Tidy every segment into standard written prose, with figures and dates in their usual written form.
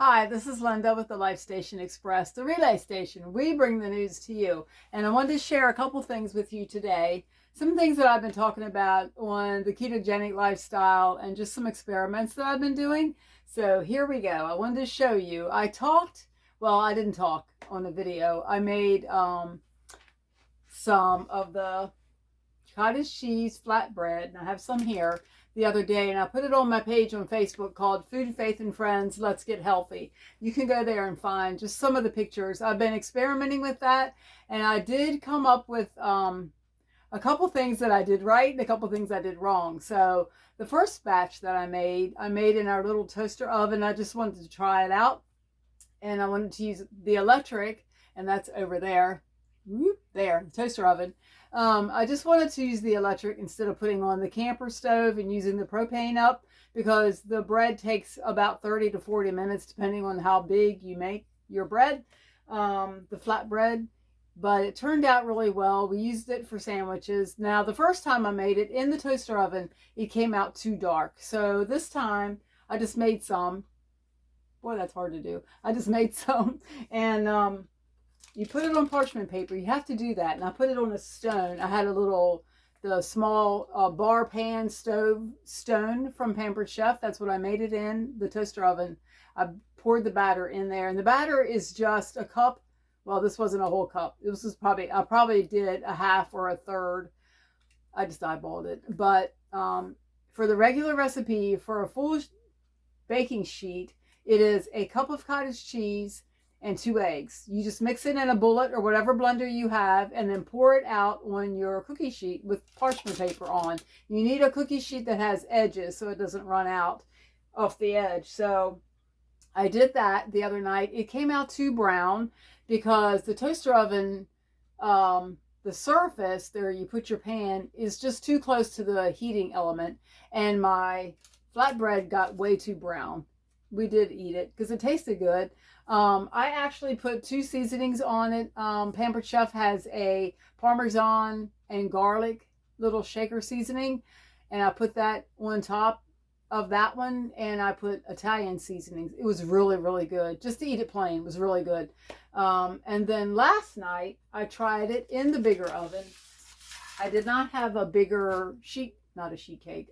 Hi, this is Linda with the Life Station Express, the relay station. We bring the news to you. And I wanted to share a couple things with you today. Some things that I've been talking about on the ketogenic lifestyle and just some experiments that I've been doing. So here we go. I wanted to show you. I didn't talk on the video. I made some of the cottage cheese flatbread, and I have some here the other day, and I put it on my page on Facebook called Food, Faith, and Friends, Let's Get Healthy. You can go there and find just some of the pictures. I've been experimenting with that, and I did come up with a couple things that I did right and a couple things I did wrong. So the first batch that I made in our little toaster oven. I just wanted to try it out, and I wanted to use the electric, and that's over there. There, the toaster oven. I just wanted to use the electric instead of putting on the camper stove and using the propane up, because the bread takes about 30 to 40 minutes depending on how big you make your bread, the flat bread. But it turned out really well. We used it for sandwiches. Now, the first time I made it in the toaster oven, it came out too dark. So this time I just made some. Boy, that's hard to do. I just made some, and you put it on parchment paper. You have to do that. And I put it on a stone. I had the small bar pan stove stone from Pampered Chef. That's what I made it in, the toaster oven. I poured the batter in there. And the batter is just a cup. Well, this wasn't a whole cup. I probably did a half or a third. I just eyeballed it. But for the regular recipe, for a full baking sheet, it is a cup of cottage cheese and 2 eggs. You just mix it in a bullet or whatever blender you have, and then pour it out on your cookie sheet with parchment paper on. You need a cookie sheet that has edges so it doesn't run out off the edge. So I did that the other night. It came out too brown because the toaster oven, the surface there you put your pan is just too close to the heating element, and my flatbread got way too brown. We did eat it because it tasted good. I actually put 2 seasonings on it. Pampered Chef has a Parmesan and garlic little shaker seasoning, and I put that on top of that one, and I put Italian seasonings. It was really, really good. Just to eat it plain was really good. And then last night, I tried it in the bigger oven. I did not have a bigger sheet, not a sheet cake,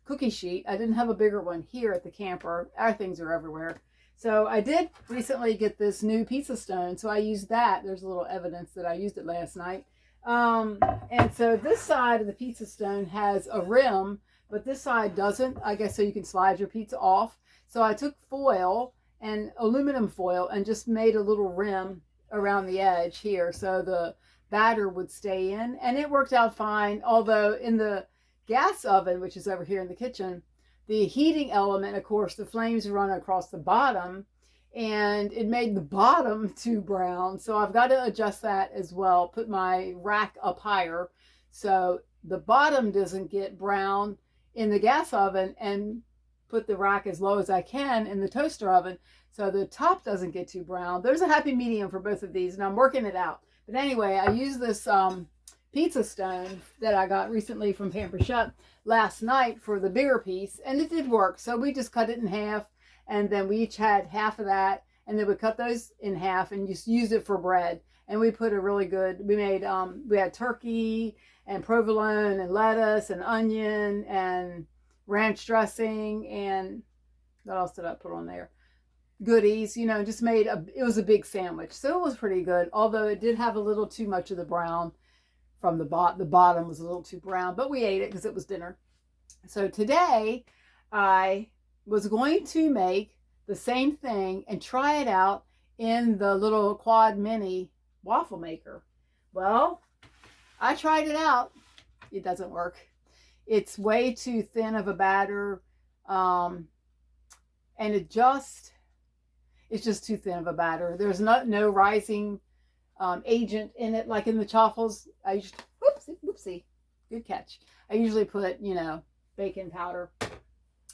cookie sheet. I didn't have a bigger one here at the camper. Our things are everywhere. So I did recently get this new pizza stone, so I used that. There's a little evidence that I used it last night. And so this side of the pizza stone has a rim, but this side doesn't, I guess, so you can slide your pizza off. So I took foil and aluminum foil and just made a little rim around the edge here so the batter would stay in, and it worked out fine. Although in the gas oven, which is over here in the kitchen, the heating element, of course, the flames run across the bottom, and it made the bottom too brown. So I've got to adjust that as well. Put my rack up higher so the bottom doesn't get brown in the gas oven, and put the rack as low as I can in the toaster oven so the top doesn't get too brown. There's a happy medium for both of these, and I'm working it out. But anyway, I use this pizza stone that I got recently from Pampered Chef last night for the bigger piece, and it did work. So we just cut it in half, and then we each had half of that, and then we cut those in half and just used it for bread. And we put a really good, we had turkey and provolone and lettuce and onion and ranch dressing, and what else did I put on there? Goodies, just it was a big sandwich. So it was pretty good, although it did have a little too much of the brown from the bottom was a little too brown, but we ate it because it was dinner. So today I was going to make the same thing and try it out in the little quad mini waffle maker. Well, I tried it out. It doesn't work. It's way too thin of a batter, and it's just too thin of a batter. There's no rising agent in it like in the chaffles. Whoopsie, good catch. I usually put, baking powder,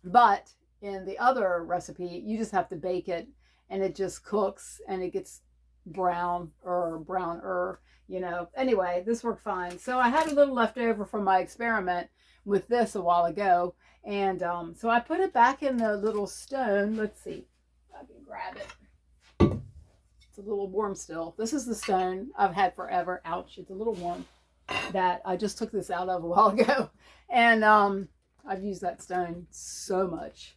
but in the other recipe, you just have to bake it, and it just cooks, and it gets brown or browner. Anyway, this worked fine. So I had a little left over from my experiment with this a while ago. And so I put it back in the little stone. Let's see if I can grab it. It's a little warm still. This is the stone I've had forever. Ouch, it's a little warm. That I just took this out of a while ago. And I've used that stone so much.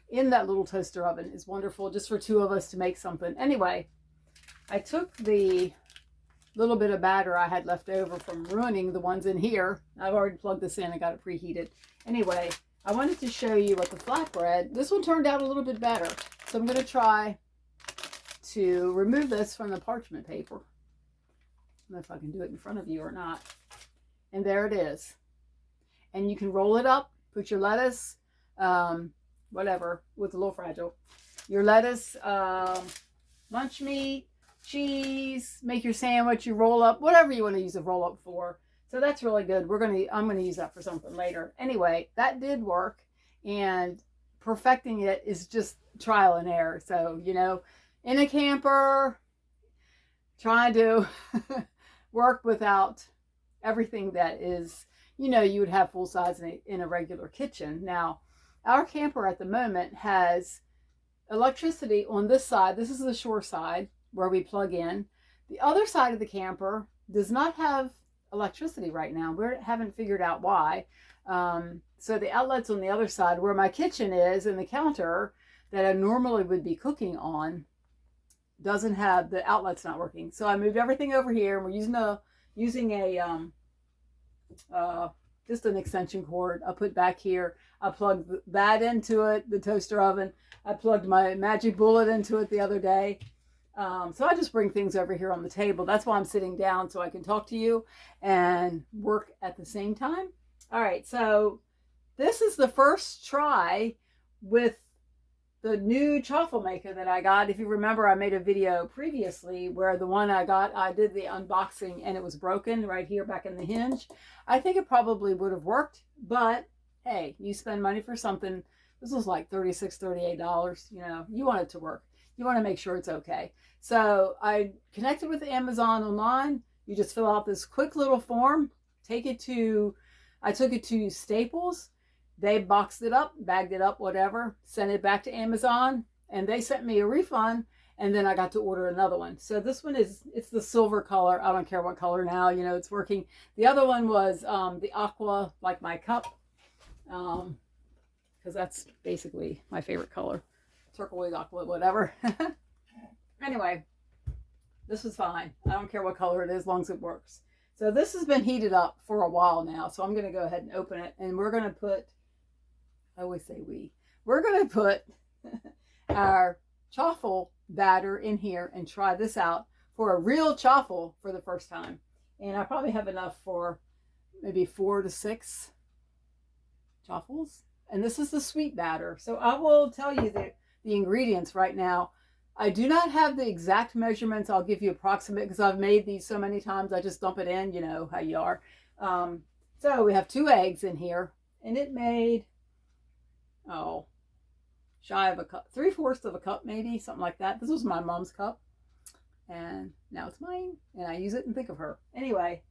In that little toaster oven is wonderful, just for two of us to make something. Anyway, I took the little bit of batter I had left over from ruining the ones in here. I've already plugged this in and got it preheated. Anyway, I wanted to show you what the flatbread, this one turned out a little bit better. So I'm going to try to remove this from the parchment paper. I don't know if I can do it in front of you or not. And there it is. And you can roll it up, put your lettuce, whatever, with a little fragile. Your lettuce, lunch meat, cheese, make your sandwich, you roll up, whatever you want to use a roll up for. So that's really good. I'm going to use that for something later. Anyway, that did work, and perfecting it is just trial and error. So, you know, in a camper, trying to work without everything that is, you know, you would have full size in a regular kitchen. Now, our camper at the moment has electricity on this side. This is the shore side where we plug in. The other side of the camper does not have electricity right now. We haven't figured out why. So the outlet's on the other side where my kitchen is, and the counter that I normally would be cooking on doesn't have, the outlet's not working. So I moved everything over here, and we're using a just an extension cord I put back here. I plugged that into it, the toaster oven. I plugged my Magic Bullet into it the other day. So I just bring things over here on the table. That's why I'm sitting down, so I can talk to you and work at the same time. All right, so this is the first try with the new chaffle maker that I got. If you remember, I made a video previously where the one I got, I did the unboxing and it was broken right here back in the hinge. I think it probably would have worked, but hey, you spend money for something. This was like $36, $38. You know, you want it to work. You want to make sure it's okay. So I connected with Amazon online. You just fill out this quick little form, I took it to Staples. They boxed it up, bagged it up, whatever, sent it back to Amazon, and they sent me a refund, and then I got to order another one. So this one it's the silver color. I don't care what color now, you know, it's working. The other one was the aqua, like my cup, because that's basically my favorite color. Turquoise, aqua, whatever. Anyway, this was fine. I don't care what color it is, as long as it works. So this has been heated up for a while now, so I'm going to go ahead and open it, and we're going to put, I always say we're going to put our chaffle batter in here and try this out for a real chaffle for the first time. And I probably have enough for maybe 4 to 6 chaffles. And this is the sweet batter. So I will tell you the ingredients right now. I do not have the exact measurements. I'll give you approximate because I've made these so many times. I just dump it in, you know how you are. So we have 2 eggs in here, and it made, shy of a cup, 3/4 of a cup, maybe something like that. This was my mom's cup, and now it's mine, and I use it and think of her. Anyway,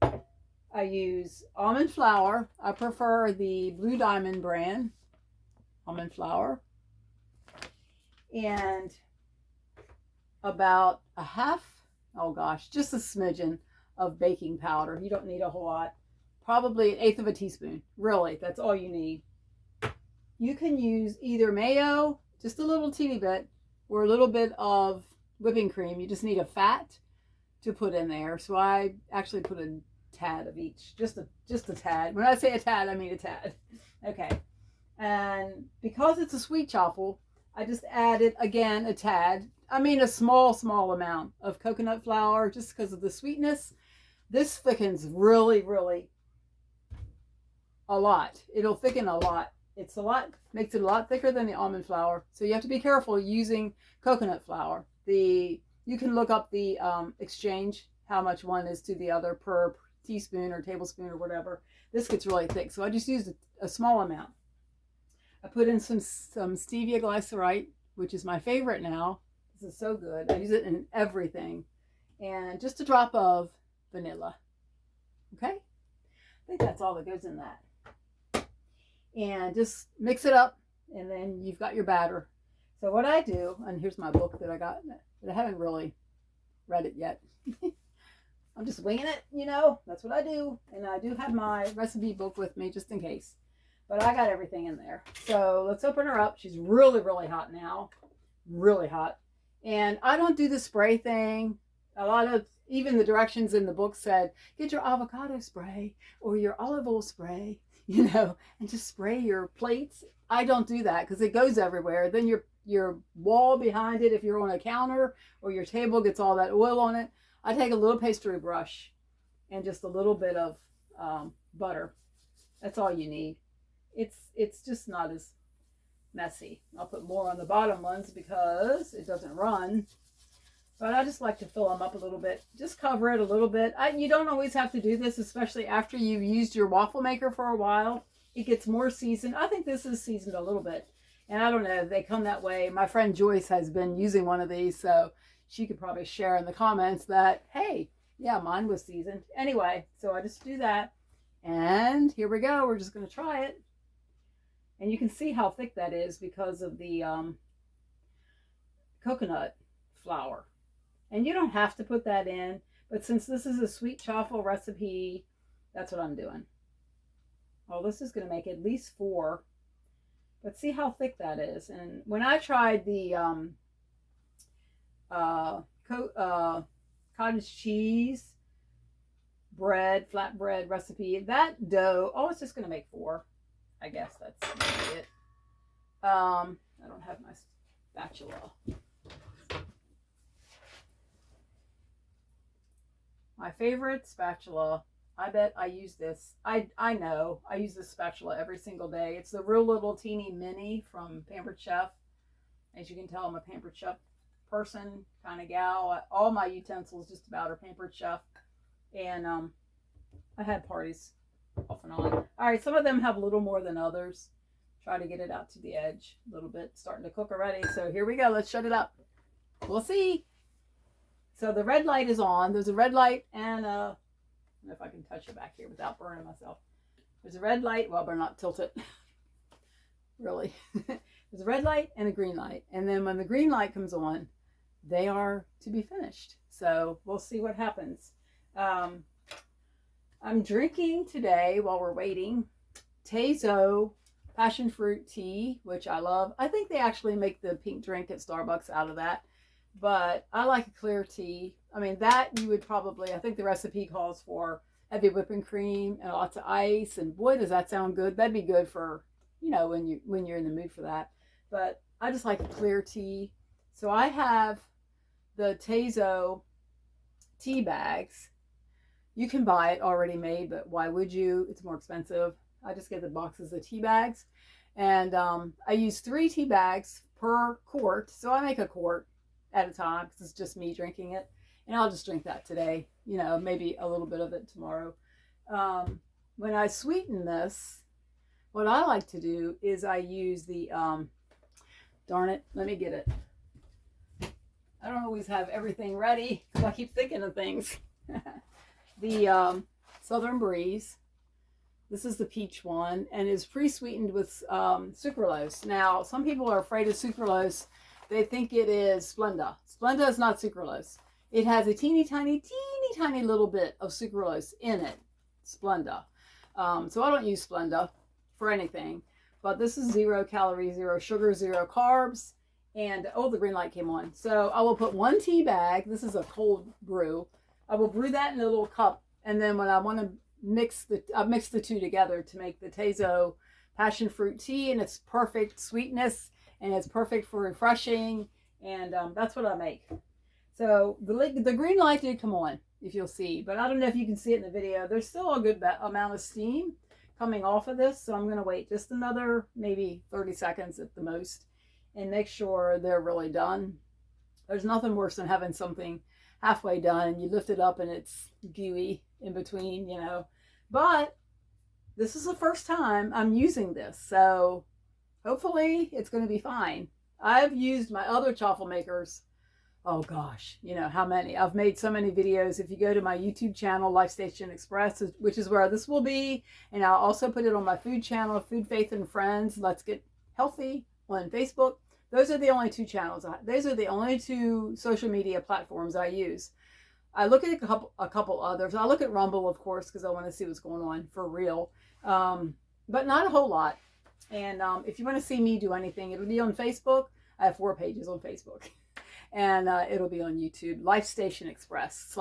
I use almond flour. I prefer the Blue Diamond brand almond flour, and about a half, just a smidgen of baking powder. You don't need a whole lot. Probably 1/8 of a teaspoon. Really, that's all you need. You can use either mayo, just a little teeny bit, or a little bit of whipping cream. You just need a fat to put in there. So I actually put a tad of each, just a tad. When I say a tad, I mean a tad. Okay. And because it's a sweet chaffle, I just added, again, a tad. I mean a small amount of coconut flour just because of the sweetness. This thickens really, really a lot. It'll thicken a lot. Makes it a lot thicker than the almond flour. So you have to be careful using coconut flour. You can look up the exchange, how much one is to the other per teaspoon or tablespoon or whatever. This gets really thick. So I just used a small amount. I put in some stevia glycerite, which is my favorite now. This is so good. I use it in everything. And just a drop of vanilla. Okay? I think that's all that goes in that. and just mix it up, and then you've got your batter. So what I do, and here's my book that I got, but I haven't really read it yet. I'm just winging it, you know, that's what I do. And I do have my recipe book with me just in case, but I got everything in there. So let's open her up. She's really, really hot now, really hot. And I don't do the spray thing. A lot of, even the directions in the book said, get your avocado spray or your olive oil spray, you know, and just spray your plates. I don't do that because it goes everywhere. Then your wall behind it, if you're on a counter, or your table gets all that oil on it. I take a little pastry brush and just a little bit of butter. That's all you need. It's just not as messy. I'll put more on the bottom ones because it doesn't run. But I just like to fill them up a little bit. Just cover it a little bit. You don't always have to do this, especially after you've used your waffle maker for a while. It gets more seasoned. I think this is seasoned a little bit. And I don't know, they come that way. My friend Joyce has been using one of these, so she could probably share in the comments that, hey, yeah, mine was seasoned. Anyway, so I just do that. And here we go. We're just going to try it. And you can see how thick that is because of the coconut flour. And you don't have to put that in, but since this is a sweet chaffle recipe, that's what I'm doing. Oh, this is going to make at least 4. But see how thick that is. And when I tried the cottage cheese bread, flatbread recipe, that dough, oh, it's just going to make 4. I guess that's maybe it. I don't have my spatula. My favorite spatula, I bet I use this. I know I use this spatula every single day. It's the Real Little Teeny Mini from Pampered Chef. As you can tell, I'm a Pampered Chef person, kind of gal. All my utensils just about are Pampered Chef. And I had parties off and on. All right, some of them have a little more than others. Try to get it out to the edge a little bit. Starting to cook already. So here we go. Let's shut it up. We'll see. So the red light is on. There's a red light and I don't know if I can touch it back here without burning myself. There's a red light. Well, better not tilt it. Really. There's a red light and a green light. And then when the green light comes on, they are to be finished. So we'll see what happens. I'm drinking today while we're waiting Keto passion fruit tea, which I love. I think they actually make the pink drink at Starbucks out of that. But I like a clear tea. I mean, that you would probably, I think the recipe calls for heavy whipping cream and lots of ice. And boy, does that sound good. That'd be good for, you know, when you're in the mood for that. But I just like a clear tea. So I have the Keto tea bags. You can buy it already made, but why would you? It's more expensive. I just get the boxes of tea bags. And I use 3 tea bags per quart. So I make a quart at a time because it's just me drinking it, and I'll just drink that today, you know, maybe a little bit of it tomorrow. When I sweeten this, what I like to do is I use the darn it, let me get it. I don't always have everything ready because I keep thinking of things. The Southern Breeze, this is the peach one, and is pre-sweetened with sucralose. Now some people are afraid of sucralose. They think it is Splenda. Splenda is not sucralose. It has a teeny tiny little bit of sucralose in it. Splenda. So I don't use Splenda for anything. But this is 0 calories, 0 sugar, 0 carbs. And, oh, the green light came on. So I will put 1 tea bag. This is a cold brew. I will brew that in a little cup. And then when I want to mix the 2 together to make the Keto passion fruit tea. And it's perfect sweetness. And it's perfect for refreshing, and that's what I make. So the green light did come on, if you'll see, but I don't know if you can see it in the video. There's still a good amount of steam coming off of this, so I'm going to wait just another maybe 30 seconds at the most and make sure they're really done. There's nothing worse than having something halfway done and you lift it up and it's gooey in between, you know. But this is the first time I'm using this, so hopefully it's going to be fine. I've used my other chaffle makers oh gosh, you know how many. I've made so many videos. If you go to my YouTube channel, Life Station Express, which is where this will be, and I'll also put it on my food channel, Food, Faith, and Friends, Let's Get Healthy on Facebook. Those are the only two channels. Those are the only two social media platforms I use. I look at a couple others. I look at Rumble, of course, because I want to see what's going on for real, but not a whole lot. And if you want to see me do anything, it'll be on Facebook. I have 4 pages on Facebook. And it'll be on YouTube, Life Station Express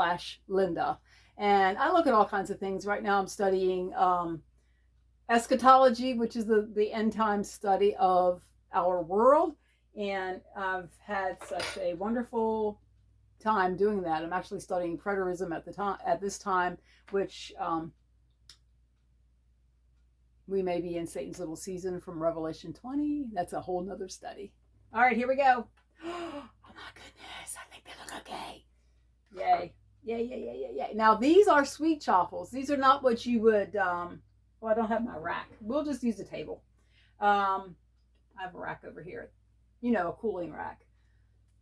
/Linda. And I look at all kinds of things. Right now I'm studying eschatology, which is the end time study of our world. And I've had such a wonderful time doing that. I'm actually studying preterism at this time, which we may be in Satan's little season from Revelation 20. That's a whole nother study. All right, here we go. Oh my goodness, I think they look okay. Yay. Yay, yay, yay, yay, yay. Now, these are sweet chaffles. These are not what you would, well, I don't have my rack. We'll just use a table. I have a rack over here. You know, a cooling rack.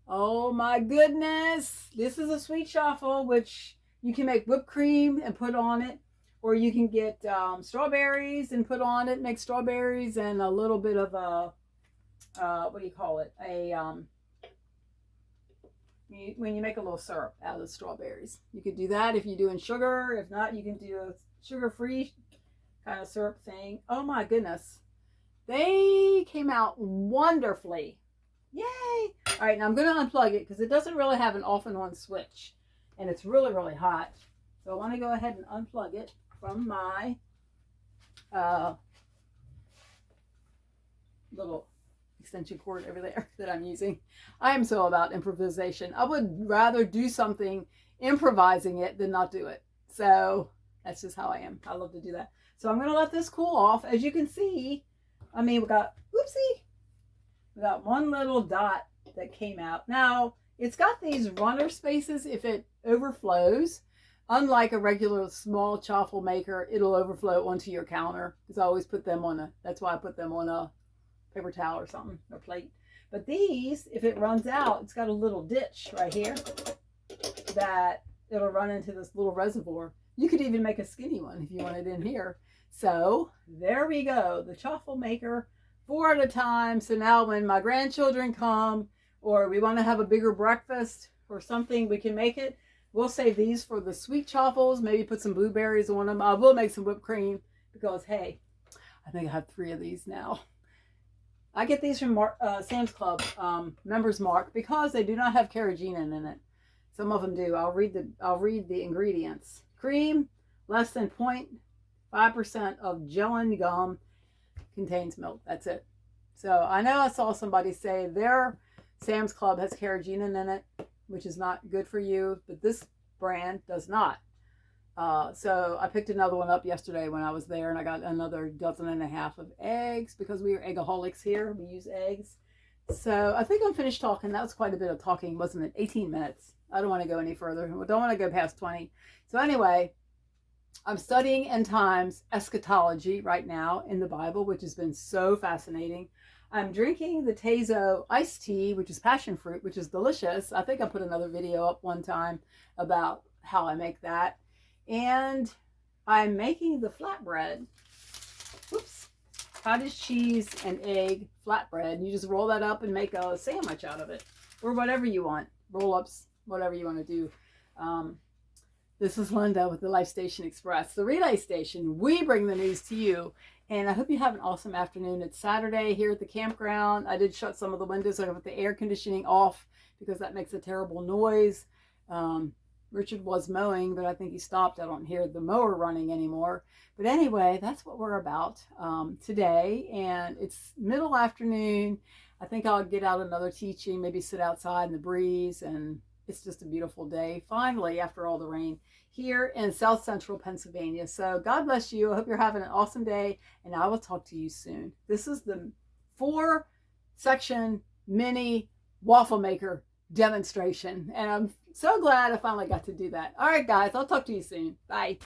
Oh my goodness. This is a sweet chaffle, which you can make whipped cream and put on it. Or you can get strawberries and put on it, make strawberries and a little bit of a, what do you call it? When you make a little syrup out of the strawberries. You could do that if you're doing sugar. If not, you can do a sugar-free kind of syrup thing. Oh my goodness. They came out wonderfully. Yay! All right, now I'm going to unplug it because it doesn't really have an off and on switch. And it's really, really hot. So I want to go ahead and unplug it from my little extension cord over there that I'm using. I am so about improvisation. I would rather do something improvising it than not do it. So that's just how I am. I love to do that. So I'm going to let this cool off. As you can see, I mean, we got one little dot that came out. Now, it's got these runner spaces if it overflows. Unlike a regular small chaffle maker, it'll overflow onto your counter. Because I always put them on that's why I put them on a paper towel or something, or plate. But these, if it runs out, it's got a little ditch right here that it'll run into this little reservoir. You could even make a skinny one if you want it in here. So there we go, the chaffle maker, 4 at a time. So now when my grandchildren come, or we want to have a bigger breakfast or something, we can make it. We'll save these for the sweet chaffles, maybe put some blueberries on them. I will make some whipped cream because, hey, I think I have 3 of these now. I get these from Sam's Club Members Mark because they do not have carrageenan in it. Some of them do. I'll read the ingredients. Cream, less than 0.5% of gellan gum, contains milk. That's it. So I know I saw somebody say their Sam's Club has carrageenan in it, which is not good for you, but this brand does not. So I picked another one up yesterday when I was there, and I got another 12 of eggs because we are eggaholics here. We use eggs. So I think I'm finished talking. That was quite a bit of talking, wasn't it? 18 minutes. I don't want to go any further. I don't want to go past 20. So anyway, I'm studying end times eschatology right now in the Bible, which has been so fascinating. I'm drinking the Tezo iced tea, which is passion fruit, which is delicious. I think I put another video up one time about how I make that. And I'm making the flatbread. Whoops. Cottage cheese and egg flatbread. You just roll that up and make a sandwich out of it. Or whatever you want. Roll-ups, whatever you want to do. This is Linda with the Life Station Express, the relay station. We bring the news to you. And I hope you have an awesome afternoon. It's Saturday here at the campground. I did shut some of the windows. I put the air conditioning off because that makes a terrible noise. Richard was mowing, but I think he stopped. I don't hear the mower running anymore. But anyway, that's what we're about today. And it's middle afternoon. I think I'll get out another teaching, maybe sit outside in the breeze. And it's just a beautiful day, finally, after all the rain here in South Central Pennsylvania. So God bless you. I hope you're having an awesome day, and I will talk to you soon. This is the 4-section mini waffle maker demonstration, and I'm so glad I finally got to do that. All right, guys, I'll talk to you soon. Bye.